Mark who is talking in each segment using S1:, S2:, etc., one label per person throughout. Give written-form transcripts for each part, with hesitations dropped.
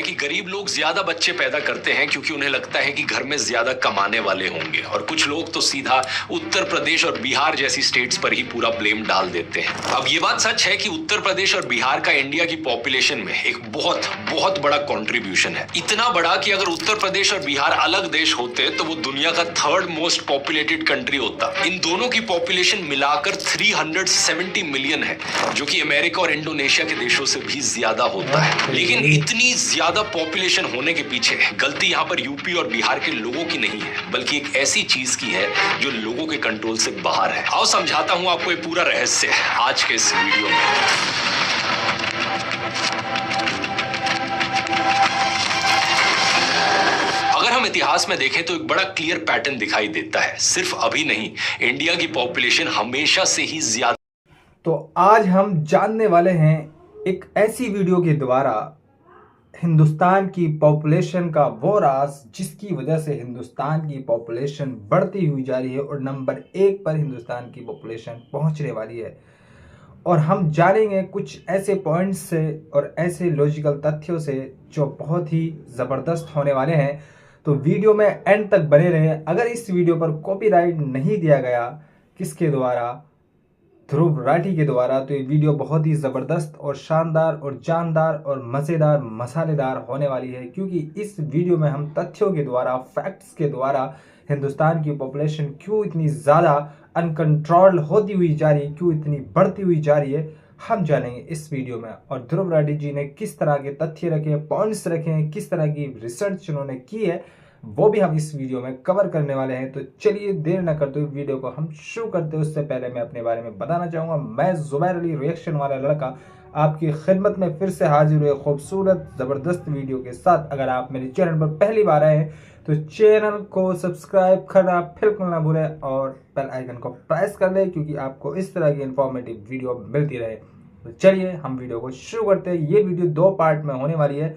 S1: कि गरीब लोग ज्यादा बच्चे पैदा करते हैं क्योंकि उन्हें लगता है कि घर में ज्यादा कमाने वाले होंगे, और कुछ लोग तो सीधा उत्तर प्रदेश और बिहार जैसी स्टेट्स पर ही पूरा ब्लेम डाल देते हैं। अब ये बात सच है कि उत्तर प्रदेश और बिहार का इंडिया की पॉपुलेशन में एक बहुत बहुत बड़ा कंट्रीब्यूशन है। इतना बड़ा कि अगर उत्तर प्रदेश और बिहार अलग देश होते तो वो दुनिया का थर्ड मोस्ट पॉपुलेटेड कंट्री होता। इन दोनों की पॉपुलेशन मिलाकर 370 मिलियन है, जो कि अमेरिका और इंडोनेशिया के देशों से भी ज्यादा होता है। लेकिन इतनी ज्यादा पॉपुलेशन होने के पीछे गलती यहाँ पर यूपी और बिहार के लोगों की नहीं है, बल्कि एक ऐसी चीज की है जो लोगों के कंट्रोल से बाहर है। आओ समझाता हूँ आपको ये पूरा रहस्य आज के इस वीडियो में। अगर हम इतिहास में देखें तो एक बड़ा क्लियर पैटर्न दिखाई देता है। सिर्फ अभी नहीं, इंडिया की पॉपुलेशन हमेशा से ही ज्यादा।
S2: तो आज हम जानने वाले हैं एक ऐसी वीडियो के द्वारा हिंदुस्तान की पॉपुलेशन का वो राज जिसकी वजह से हिंदुस्तान की पॉपुलेशन बढ़ती हुई जा रही है और नंबर 1 पर हिंदुस्तान की पॉपुलेशन पहुंचने वाली है। और हम जानेंगे कुछ ऐसे पॉइंट्स से और ऐसे लॉजिकल तथ्यों से जो बहुत ही ज़बरदस्त होने वाले हैं। तो वीडियो में एंड तक बने रहें। अगर इस वीडियो पर कॉपीराइट नहीं दिया गया किसके द्वारा, ध्रुव राठी के द्वारा, तो ये वीडियो बहुत ही ज़बरदस्त और शानदार और जानदार और मज़ेदार मसालेदार होने वाली है, क्योंकि इस वीडियो में हम तथ्यों के द्वारा, फैक्ट्स के द्वारा हिंदुस्तान की पॉपुलेशन क्यों इतनी ज़्यादा अनकंट्रोल्ड होती हुई जा रही है, क्यों इतनी बढ़ती हुई जा रही है, हम जानेंगे इस वीडियो में। और ध्रुव राठी जी ने किस तरह के तथ्य रखे, पॉइंट्स रखे हैं, किस तरह की रिसर्च उन्होंने की है, वो भी हम इस वीडियो में कवर करने वाले हैं। तो चलिए देर न करते हुए वीडियो को हम शुरू करते हैं। उससे पहले मैं अपने बारे में बताना चाहूँगा, मैं जुबैर अली रिएक्शन वाला लड़का आपकी खिदमत में फिर से हाजिर हुए खूबसूरत ज़बरदस्त वीडियो के साथ। अगर आप मेरे चैनल पर पहली बार आए हैं तो चैनल को सब्सक्राइब करना बिल्कुल ना भूलें और बेल आइकन को प्रेस कर लें, क्योंकि आपको इस तरह की इंफॉर्मेटिव वीडियो मिलती रहे। तो चलिए हम वीडियो को शुरू करते हैं। ये वीडियो 2 पार्ट में होने वाली है,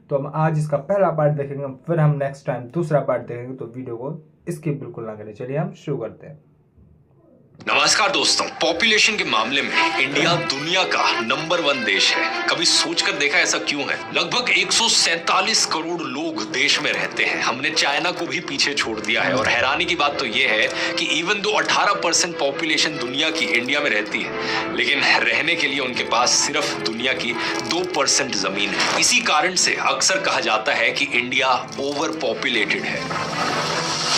S2: तो हम आज इसका पहला पार्ट देखेंगे, फिर हम नेक्स्ट टाइम दूसरा पार्ट देखेंगे। तो वीडियो को स्किप बिल्कुल ना करें। चलिए हम शुरू करते हैं।
S1: नमस्कार दोस्तों, पॉपुलेशन के मामले में इंडिया दुनिया का नंबर 1 देश है। कभी सोचकर देखा ऐसा क्यों है? लगभग 147 करोड़ लोग देश में रहते हैं। हमने चाइना को भी पीछे छोड़ दिया है। और हैरानी की बात तो यह है कि इवन दो 18% पॉपुलेशन दुनिया की इंडिया में रहती है, लेकिन रहने के लिए उनके पास सिर्फ दुनिया की 2% जमीन है। इसी कारण से अक्सर कहा जाता है कि इंडिया ओवर पॉपुलेटेड है।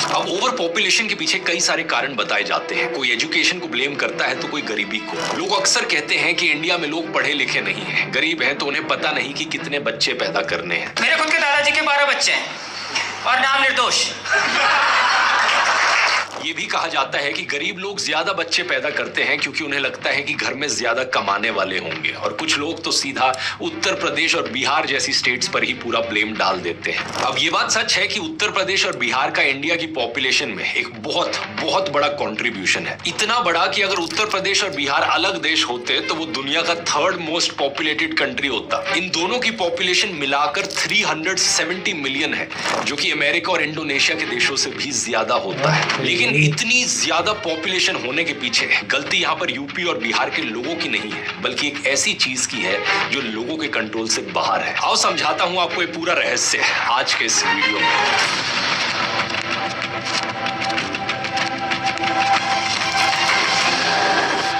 S1: अब ओवर पॉपुलेशन के पीछे कई सारे कारण बताए जाते हैं। कोई एजुकेशन को ब्लेम करता है तो कोई गरीबी को। लोग अक्सर कहते हैं कि इंडिया में लोग पढ़े लिखे नहीं हैं, गरीब हैं तो उन्हें पता नहीं कि कितने बच्चे पैदा करने हैं।
S3: मेरे खुद के दादाजी के 12 बच्चे हैं और नाम निर्दोष।
S1: ये भी कहा जाता है कि गरीब लोग ज्यादा बच्चे पैदा करते हैं क्योंकि उन्हें लगता है कि घर में ज्यादा कमाने वाले होंगे, और कुछ लोग तो सीधा उत्तर प्रदेश और बिहार जैसी स्टेट्स पर ही पूरा ब्लेम डाल देते हैं। अब ये बात सच है कि उत्तर प्रदेश और बिहार का इंडिया की पॉपुलेशन में एक बहुत बहुत बड़ा कंट्रीब्यूशन है। इतना बड़ा कि अगर उत्तर प्रदेश और बिहार अलग देश होते तो वो दुनिया का थर्ड मोस्ट पॉपुलेटेड कंट्री होता। इन दोनों की पॉपुलेशन मिलाकर 370 मिलियन है, जो कि अमेरिका और इंडोनेशिया के देशों से भी ज्यादा होता है। लेकिन इतनी ज्यादा पॉपुलेशन होने के पीछे गलती यहाँ पर यूपी और बिहार के लोगों की नहीं है, बल्कि एक ऐसी चीज की है जो लोगों के कंट्रोल से बाहर है। आओ समझाता हूँ आपको ये पूरा रहस्य आज के इस वीडियो में।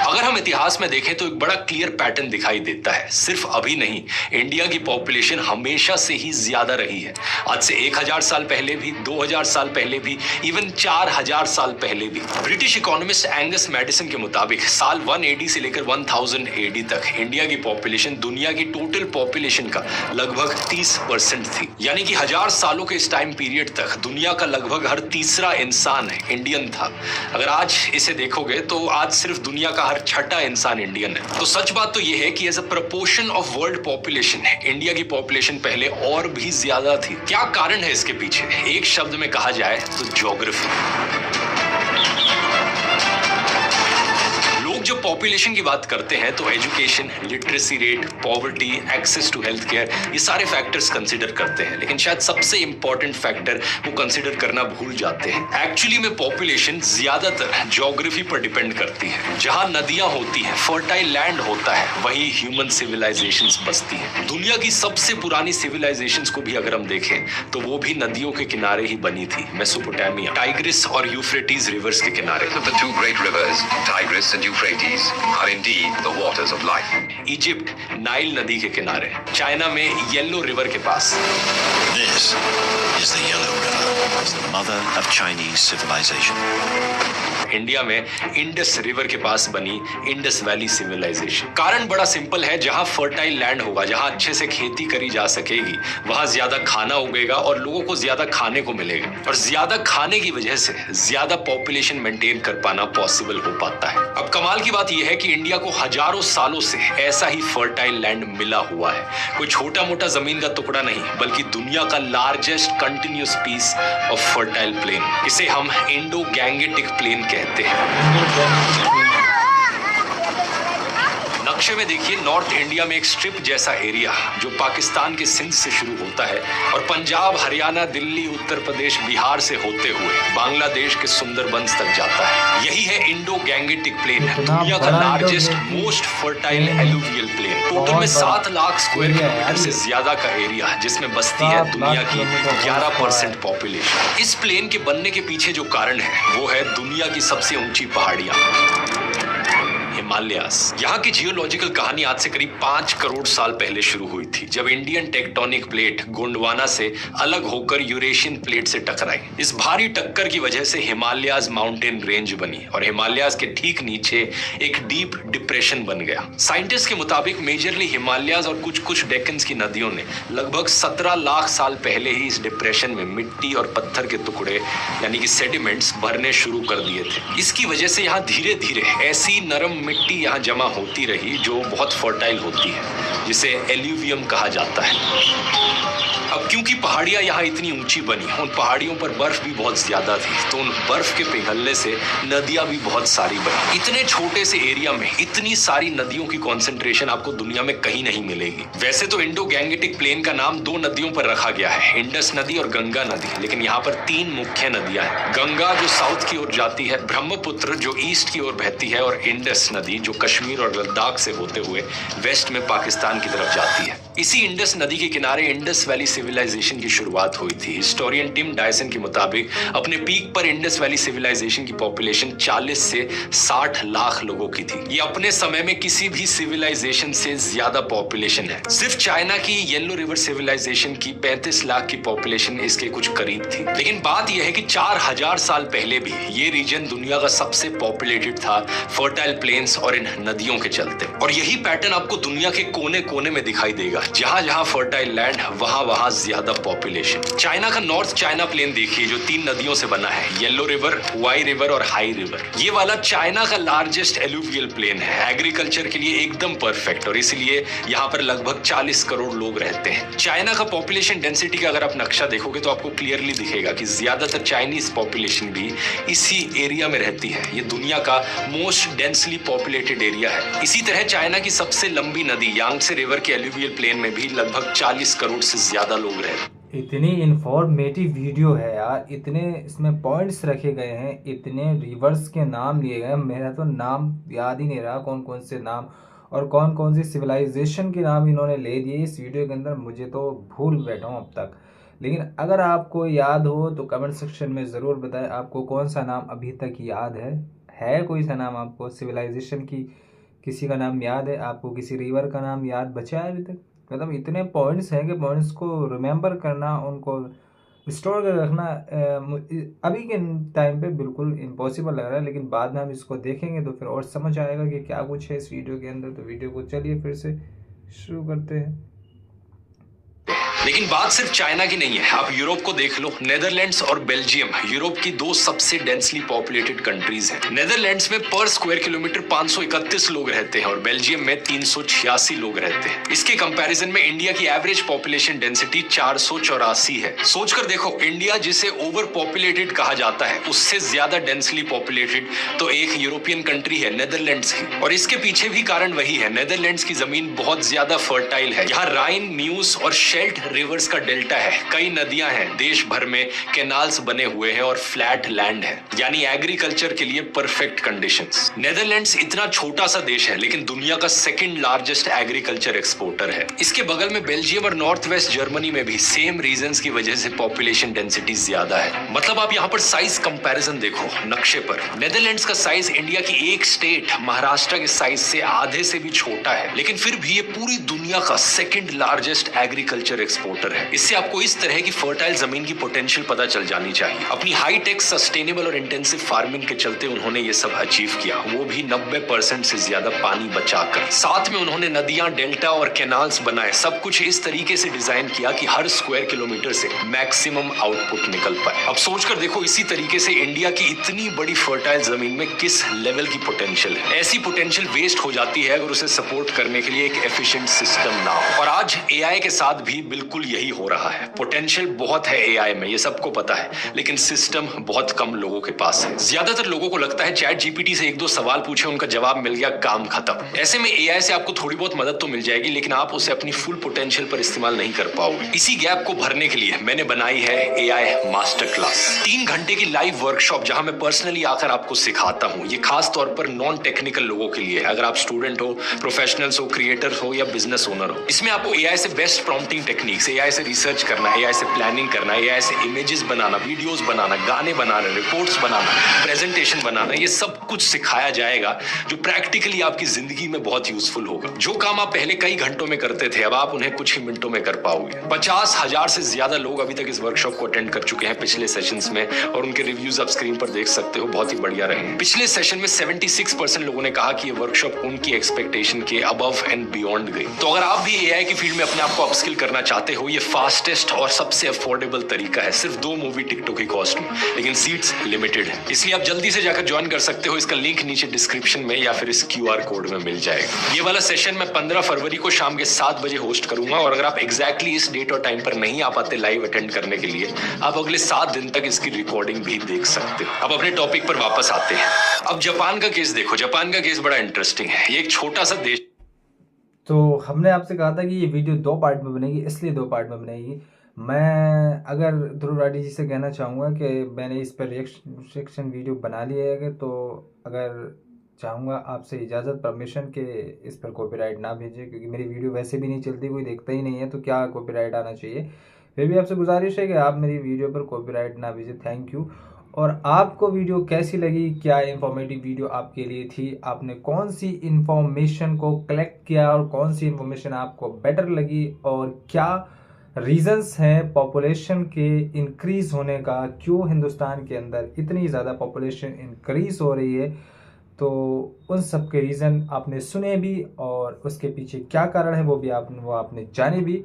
S1: अगर हम इतिहास में देखें तो एक बड़ा क्लियर पैटर्न दिखाई देता है। सिर्फ अभी नहीं, इंडिया की पॉपुलेशन हमेशा से ही ज्यादा रही है। आज से 1000 साल पहले भी, 2000 साल पहले भी, इवन 4000 साल पहले भी। ब्रिटिश इकोनॉमिस्ट एंगस मैडिसन के मुताबिक साल 1 AD से लेकर 1000 AD तक इंडिया की पॉपुलेशन दुनिया की टोटल पॉपुलेशन का लगभग 30% थी। यानी कि 1000 सालों के इस टाइम पीरियड तक दुनिया का लगभग हर तीसरा इंसान इंडियन था। अगर आज इसे देखोगे तो आज सिर्फ दुनिया का हर छठा इंसान इंडियन है। तो सच बात तो यह है कि as a proportion of world population India की पॉपुलेशन पहले और भी ज्यादा थी। क्या कारण है इसके पीछे? एक शब्द में कहा जाए तो ज्योग्राफी। जब पॉपुलेशन की बात करते हैं तो education, literacy rate, poverty, access to health care, ये सारे फैक्टर्स कंसिडर करते हैं, लेकिन शायद सबसे इंपॉर्टेंट फैक्टर वो कंसिडर करना भूल जाते हैं। एक्चुअली में पॉपुलेशन ज्यादातर ज्योग्राफी पर डिपेंड करती है। जहां नदियां होती हैं, फर्टाइल लैंड होता है, वहीं ह्यूमन सिविलाइजेशंस बसती हैं। दुनिया की सबसे पुरानी सिविलाइजेशंस को भी अगर हम देखें तो वो भी नदियों के किनारे ही बनी थी। मेसोपोटामिया, टाइग्रिस और यूफ्रेटिस रिवर्स के किनारे।
S4: The two great rivers, Tigris and Euphrates, are indeed the waters of life.
S1: Egypt, Nile नदी के किनारे। चाइना में येलो रिवर के पास।
S5: This is the Yellow River, the mother of Chinese civilization.
S1: India में Indus river के पास बनी Indus valley civilisation. कारण बड़ा सिंपल है, जहां फर्टाइल लैंड होगा, जहां अच्छे से खेती करी जा सकेगी, वहां ज्यादा खाना उगेगा और लोगों को ज्यादा खाने को मिलेगा, और ज्यादा खाने की वजह से ज्यादा पॉपुलेशन मेंटेन कर पाना पॉसिबल हो पाता है। अब कमाल की बात यह है कि इंडिया को हजारों सालों से ऐसा ही फर्टाइल लैंड मिला हुआ है। कोई छोटा मोटा जमीन का टुकड़ा नहीं, बल्कि दुनिया का largest continuous piece of fertile plain. इसे हम इंडो गैंगेटिक प्लेन कहते हैं। नक्शे में देखिए, नॉर्थ इंडिया में एक स्ट्रिप जैसा एरिया जो पाकिस्तान के सिंध से शुरू होता है और पंजाब, हरियाणा, दिल्ली, उत्तर प्रदेश, बिहार से होते हुए बांग्लादेश के सुंदरबंस तक जाता है। यही है इंडो गैंगेटिक प्लेन, दुनिया का largest most fertile alluvial plain. Total में 7 लाख स्क्वायर किलोमीटर से ज्यादा का एरिया, जिसमें बसती है दुनिया की 11% पॉपुलेशन। इस प्लेन के बनने के पीछे जो कारण है वो है दुनिया की सबसे ऊंची पहाड़ियां, हिमालयास। यहाँ की जियोलॉजिकल कहानी आज से करीब 5 करोड़ साल पहले शुरू हुई थी, जब इंडियन टेक्टोनिक प्लेट गोंडवाना से अलग होकर यूरेशियन प्लेट से टकराई। इस भारी टक्कर की वजह से हिमालयास माउंटेन रेंज बनी और हिमालयास के ठीक नीचे एक डीप डिप्रेशन बन गया। साइंटिस्ट के मुताबिक मेजरली हिमालयास और कुछ डेक्कन्स की नदियों ने लगभग 17 लाख साल पहले ही इस डिप्रेशन में मिट्टी और पत्थर के टुकड़े यानी कि सेडिमेंट्स भरने शुरू कर दिए थे। इसकी वजह से यहाँ धीरे धीरे ऐसी नरम मिट्टी यहाँ जमा होती रही जो बहुत फर्टाइल होती है, जिसे एल्यूवियम कहा जाता है। अब क्योंकि पहाड़ियां यहाँ इतनी ऊंची बनी, उन पहाड़ियों पर बर्फ भी बहुत ज्यादा थी, तो उन बर्फ के पिघलने से नदियां भी बहुत सारी बनी। इतने छोटे से एरिया में इतनी सारी नदियों की कॉन्सेंट्रेशन आपको दुनिया में कहीं नहीं मिलेगी। वैसे तो इंडो गैंगेटिक प्लेन का नाम 2 नदियों पर रखा गया है, इंडस नदी और गंगा नदी, लेकिन यहाँ पर 3 मुख्य नदियां हैं। गंगा जो साउथ की ओर जाती है, ब्रह्मपुत्र जो ईस्ट की ओर बहती है, और इंडस नदी जो कश्मीर और लद्दाख से होते हुए वेस्ट में पाकिस्तान की तरफ जाती है। इसी इंडस नदी के किनारे इंडस वैली सिविलाइजेशन की शुरुआत हुई थी। हिस्टोरियन टिम डायसन के मुताबिक अपने पीक पर इंडस वैली सिविलाइजेशन की पॉपुलेशन 40 से 60 लाख लोगों की थी। ये अपने समय में किसी भी सिविलाइजेशन से ज्यादा पॉपुलेशन है। सिर्फ चाइना की येलो रिवर सिविलाइजेशन की 35 लाख की पॉपुलेशन इसके कुछ करीब थी। लेकिन बात यह है कि 4000 साल पहले भी ये रीजन दुनिया का सबसे पॉपुलेटेड था, फर्टाइल प्लेन्स और इन नदियों के चलते। और यही पैटर्न आपको दुनिया के कोने कोने में दिखाई देगा। जहां जहां फर्टाइल लैंड, वहां वहां ज्यादा पॉपुलेशन। चाइना का नॉर्थ चाइना प्लेन देखिए, जो 3 नदियों से बना है, येलो रिवर, वाई रिवर और हाई रिवर। ये वाला चाइना का लार्जेस्ट एलुवियल प्लेन है, एग्रीकल्चर के लिए एकदम परफेक्ट, और इसलिए यहाँ पर लगभग 40 करोड़ लोग रहते हैं। चाइना का पॉपुलेशन डेंसिटी का अगर आप नक्शा देखोगे तो आपको क्लियरली दिखेगा कि ज्यादातर चाइनीज पॉपुलेशन भी इसी एरिया में रहती है। ये दुनिया का मोस्ट डेंसली पॉपुलेटेड एरिया है। इसी तरह चाइना की सबसे लंबी नदी यांगत्से रिवर के एलुवियल प्लेन में भी लगभग 40 करोड़ से ज्यादा लोग रहते हैं।
S2: इतनी इंफॉर्मेटिव वीडियो है यार, इतने इसमें पॉइंट्स रखे गए हैं, इतने रिवर्स के नाम लिए गए, मेरा तो नाम याद ही नहीं रहा कौन कौन से नाम और कौन कौन सी सिविलाइजेशन के नाम इन्होंने ले दिए इस वीडियो के अंदर। मुझे तो भूल बैठा हूँ अब तक, लेकिन अगर आपको याद हो तो कमेंट सेक्शन में ज़रूर बताएं आपको कौन सा नाम अभी तक याद है कोई सा नाम आपको सिविलाइजेशन की किसी का नाम याद है, आपको किसी रिवर का नाम याद बचा है अभी तक। मतलब इतने पॉइंट्स हैं कि पॉइंट्स को रिमेंबर करना, उनको स्टोर कर रखना अभी के टाइम पे बिल्कुल इम्पॉसिबल लग रहा है, लेकिन बाद में हम इसको देखेंगे तो फिर और समझ आएगा कि क्या कुछ है इस वीडियो के अंदर। तो वीडियो को चलिए फिर से शुरू करते हैं।
S1: लेकिन बात सिर्फ चाइना की नहीं है, आप यूरोप को देख लो। नेदरलैंड्स और बेल्जियम यूरोप की दो सबसे डेंसली पॉपुलेटेड कंट्रीज हैं। नेदरलैंड्स में पर स्क्वायर किलोमीटर 531 लोग रहते हैं और बेल्जियम में 386 लोग रहते हैं। इसके कंपैरिजन में इंडिया की एवरेज पॉपुलेशन डेंसिटी 484 है। सोचकर देखो, इंडिया जिसे ओवर पॉपुलेटेड कहा जाता है उससे ज्यादा डेंसली पॉपुलेटेड तो एक यूरोपियन कंट्री है नेदरलैंड्स की। और इसके पीछे भी कारण वही है, नेदरलैंड्स की जमीन बहुत ज्यादा फर्टाइल है। यहाँ राइन, म्यूस और शेल्ट रिवर्स का डेल्टा है, कई नदियां हैं, देश भर में कैनाल्स बने हुए हैं और फ्लैट लैंड है, यानी एग्रीकल्चर के लिए परफेक्ट कंडीशंस। नेदरलैंड्स इतना छोटा सा देश है लेकिन दुनिया का सेकंड लार्जेस्ट एग्रीकल्चर एक्सपोर्टर है। इसके बगल में बेल्जियम और नॉर्थ वेस्ट जर्मनी में भी सेम रीजंस की वजह से पॉपुलेशन डेंसिटी ज्यादा है। मतलब आप यहाँ पर साइज कंपैरिजन देखो नक्शे पर, नेदरलैंड्स का साइज इंडिया की एक स्टेट महाराष्ट्र के साइज से आधे से भी छोटा है, लेकिन फिर भी ये पूरी दुनिया का सेकंड लार्जेस्ट एग्रीकल्चर एक्सपोर्टर है। इससे आपको इस तरह की फर्टाइल जमीन की पोटेंशियल पता चल जानी चाहिए। अपनी हाई टेक, सस्टेनेबल और इंटेंसिव फार्मिंग के चलते उन्होंने ये सब अचीव किया, वो भी 90% से ज्यादा पानी बचाकर। साथ में उन्होंने नदियां, डेल्टा और कैनाल्स बनाए। सब कुछ इस तरीके से डिजाइन किया कि हर स्क्वायर किलोमीटर से मैक्सिमम आउटपुट निकल पाए। अब सोचकर देखो, इसी तरीके से इंडिया की इतनी बड़ी फर्टाइल जमीन में किस लेवल की पोटेंशियल है। ऐसी पोटेंशियल वेस्ट हो जाती है अगर उसे सपोर्ट करने के लिए एक एफिशिएंट सिस्टम ना हो। और आज एआई के साथ भी बिल्कुल यही हो रहा है। पोटेंशियल बहुत है एआई में, ये सबको पता है, लेकिन सिस्टम बहुत कम लोगों के पास है। ज्यादातर लोगों को लगता है चैट जीपीटी से 1-2 सवाल पूछे, उनका जवाब मिल गया, काम खत्म। ऐसे में एआई से आपको थोड़ी बहुत मदद तो मिल जाएगी, लेकिन आप उसे अपनी फुल पोटेंशियल पर इस्तेमाल नहीं कर पाओगे। इसी गैप को भरने के लिए मैंने बनाई है एआई मास्टर क्लास, 3 घंटे की लाइव वर्कशॉप जहां मैं पर्सनली आकर आपको सिखाता हूं। ये खास तौर पर नॉन टेक्निकल लोगों के लिए, अगर आप स्टूडेंट हो, प्रोफेशनल्स हो, क्रिएटर हो या बिजनेस ओनर हो। इसमें आपको एआई से बेस्ट प्रॉम्प्टिंग टेक्निक्स, एआई से रिसर्च करना, एआई से प्लानिंग करना, एआई से इमेजेस बनाना, वीडियोस बनाना, गाने बनाना, रिपोर्ट्स बनाना, प्रेजेंटेशन बनाना, ये सब कुछ सिखाया जाएगा जो प्रैक्टिकली आपकी जिंदगी में बहुत यूजफुल होगा। जो काम आप पहले कई घंटों में करते थे, अब आप उन्हें कुछ ही मिनटों में कर पाओगे। 50,000 से ज्यादा लोग अभी तक इस वर्कशॉप को अटेंड कर चुके हैं पिछले सेशंस में, और उनके रिव्यूज आप स्क्रीन पर देख सकते हो, बहुत ही बढ़िया रहे। पिछले सेशन में 76% लोगों ने कहा कि ये वर्कशॉप उनकी एक्सपेक्टेशन के अबव एंड बियॉन्ड गई। तो अगर आप भी एआई की फील्ड में अपने आप को अपस्किल करना चाहते हो, ये फास्टेस्ट और सबसे अफोर्डेबल तरीका है, सिर्फ 2 मूवी टिकटों की कॉस्ट में, लेकिन सीट्स लिमिटेड है, इसलिए आप जल्दी से जाकर ज्वाइन कर सकते हो। इसका लिंक नीचे डिस्क्रिप्शन में या फिर इस QR कोड में मिल जाएगा। ये वाला सेशन मैं 15 फरवरी को शाम के 7 बजे होस्ट करूंगा, और अगर आप एग्जैक्टली इस डेट और टाइम पर नहीं आ पाते लाइव अटेंड करने के लिए, आप अगले 7 दिन तक इसकी रिकॉर्डिंग भी देख सकते हो। अब अपने टॉपिक पर वापस आते हैं। अब जापान का केस देखो, जापान का केस बड़ा इंटरेस्टिंग है। ये एक छोटा सा देश।
S2: तो हमने आपसे कहा था कि ये वीडियो 2 पार्ट में बनेगी, इसलिए 2 पार्ट में बनेगी। मैं अगर ध्रुव राठी जी से कहना चाहूँगा कि मैंने इस पर रिएक्शन वीडियो बना लिया है, तो अगर चाहूँगा आपसे इजाज़त, परमिशन के इस पर कॉपीराइट ना भेजें, क्योंकि मेरी वीडियो वैसे भी नहीं चलती, कोई देखता ही नहीं है, तो क्या कॉपीराइट आना चाहिए। फिर भी आपसे गुजारिश है कि आप मेरी वीडियो पर कॉपीराइट ना भेजें। Thank you. और आपको वीडियो कैसी लगी, क्या इन्फॉर्मेटिव वीडियो आपके लिए थी, आपने कौन सी इन्फॉर्मेशन को कलेक्ट किया और कौन सी इन्फॉर्मेशन आपको बेटर लगी, और क्या रीजंस हैं पॉपुलेशन के इंक्रीज होने का, क्यों हिंदुस्तान के अंदर इतनी ज़्यादा पॉपुलेशन इंक्रीज हो रही है, तो उन सब के रीज़न आपने सुने भी, और उसके पीछे क्या कारण है वो भी आपने जाने भी।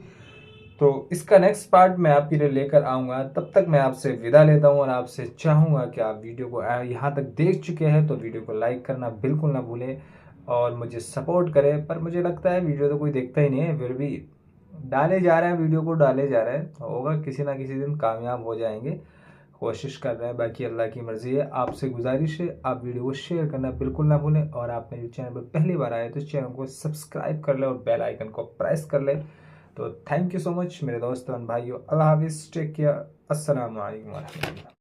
S2: तो इसका नेक्स्ट पार्ट मैं आपके लिए लेकर आऊँगा। तब तक मैं आपसे विदा लेता हूँ, और आपसे चाहूँगा कि आप वीडियो को यहाँ तक देख चुके हैं तो वीडियो को लाइक करना बिल्कुल ना भूलें, और मुझे सपोर्ट करें। पर मुझे लगता है वीडियो तो कोई देखता ही नहीं है, फिर भी डाले जा रहे हैं, वीडियो को डाले जा रहे हैं, होगा किसी ना किसी दिन कामयाब हो जाएंगे, कोशिश कर रहे हैं, बाकी अल्लाह की मर्ज़ी है। आपसे गुजारिश है आप वीडियो को शेयर करना बिल्कुल ना भूलें, और आप मेरे चैनल पर पहली बार आए तो चैनल को सब्सक्राइब कर लें और बेल आइकन को प्रेस कर लें। तो थैंक यू सो मच मेरे दोस्तों और भाइयों, अल्लाह हाफिज़, टेक केयर, अस्सलाम वालेकुम।